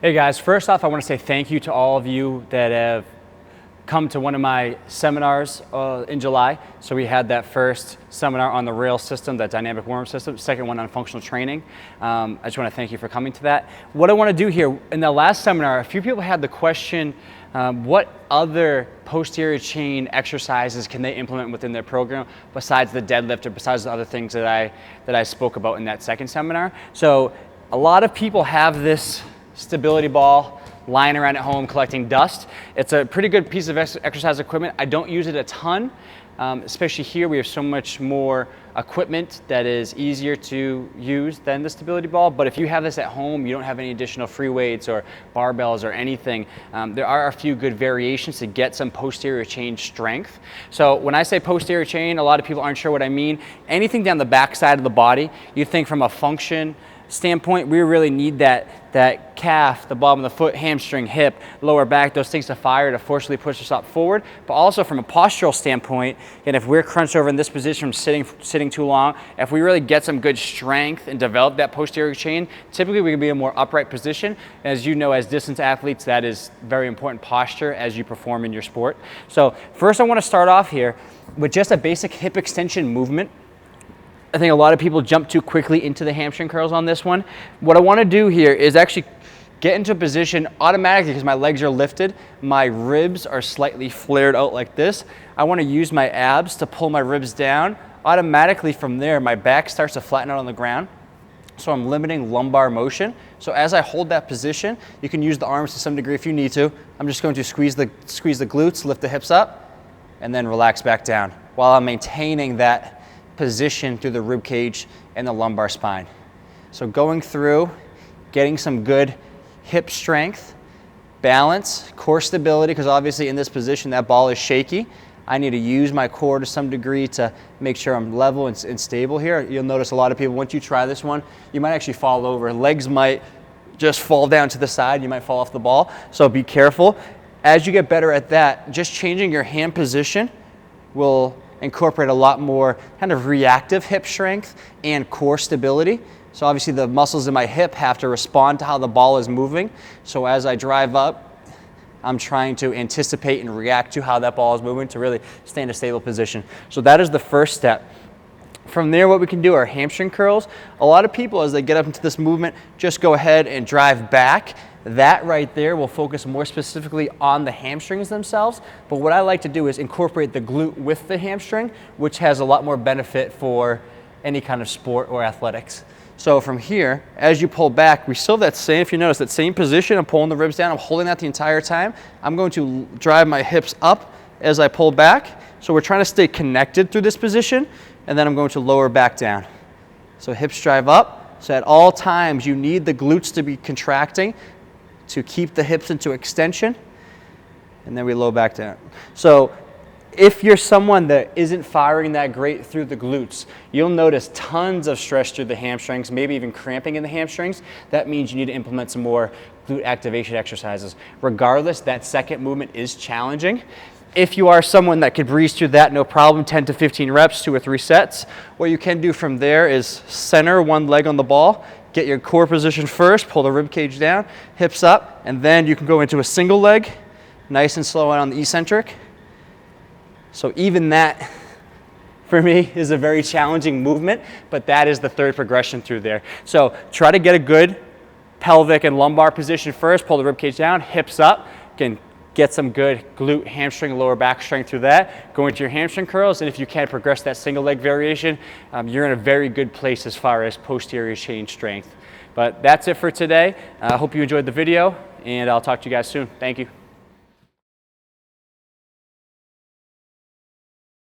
Hey guys, first off, I want to say thank you to all of you that have come to one of my seminars in July. So we had that first seminar on the rail system, that dynamic warm system, second one on functional training. I just want to thank you for coming to that. What I want to do here, in the last seminar, a few people had the question, what other posterior chain exercises can they implement within their program besides the deadlift or besides the other things that I spoke about in that second seminar? So a lot of people have this stability ball lying around at home collecting dust. It's a pretty good piece of exercise equipment. I don't use it a ton, especially here we have so much more equipment that is easier to use than the stability ball. But if you have this at home, you don't have any additional free weights or barbells or anything, there are a few good variations to get some posterior chain strength. So when I say posterior chain, a lot of people aren't sure what I mean. Anything down the back side of the body, you think from a function standpoint, we really need that calf, the bottom of the foot, hamstring, hip, lower back, those things to fire to forcefully push us up forward. But also from a postural standpoint, and if we're crunched over in this position from sitting too long, if we really get some good strength and develop that posterior chain, typically we can be in a more upright position. As you know, as distance athletes, that is very important posture as you perform in your sport. So first I want to start off here with just a basic hip extension movement. I think a lot of people jump too quickly into the hamstring curls on this one. What I want to do here is actually get into a position automatically because my legs are lifted, my ribs are slightly flared out like this. I want to use my abs to pull my ribs down. Automatically from there, my back starts to flatten out on the ground. So I'm limiting lumbar motion. So as I hold that position, you can use the arms to some degree if you need to. I'm just going to squeeze the glutes, lift the hips up, and then relax back down while I'm maintaining that position through the rib cage and the lumbar spine. So going through, getting some good hip strength, balance, core stability, because obviously in this position that ball is shaky. I need to use my core to some degree to make sure I'm level and stable here. You'll notice a lot of people, once you try this one, you might actually fall over. Legs might just fall down to the side. You might fall off the ball. So be careful. As you get better at that, just changing your hand position will incorporate a lot more kind of reactive hip strength and core stability. So obviously the muscles in my hip have to respond to how the ball is moving. So as I drive up, I'm trying to anticipate and react to how that ball is moving to really stay in a stable position. So that is the first step. From there, what we can do are hamstring curls. A lot of people, as they get up into this movement, just go ahead and drive back. That right there will focus more specifically on the hamstrings themselves. But what I like to do is incorporate the glute with the hamstring, which has a lot more benefit for any kind of sport or athletics. So from here, as you pull back, we still have that same, if you notice, that same position. I'm pulling the ribs down. I'm holding that the entire time. I'm going to drive my hips up as I pull back. So we're trying to stay connected through this position. And then I'm going to lower back down. So hips drive up. So at all times, you need the glutes to be contracting to keep the hips into extension, and then we lower back down. So if you're someone that isn't firing that great through the glutes, you'll notice tons of stress through the hamstrings, maybe even cramping in the hamstrings. That means you need to implement some more glute activation exercises. Regardless, that second movement is challenging. If you are someone that could breeze through that, no problem, 10 to 15 reps, 2 or 3 sets. What you can do from there is center one leg on the ball, get your core position first, pull the rib cage down, hips up, and then you can go into a single leg, nice and slow on the eccentric. So even that, for me, is a very challenging movement, but that is the third progression through there. So try to get a good pelvic and lumbar position first, pull the rib cage down, hips up, again, get some good glute, hamstring, lower back strength through that. Go into your hamstring curls, and if you can progress that single leg variation, you're in a very good place as far as posterior chain strength. But that's it for today. I hope you enjoyed the video, and I'll talk to you guys soon. Thank you.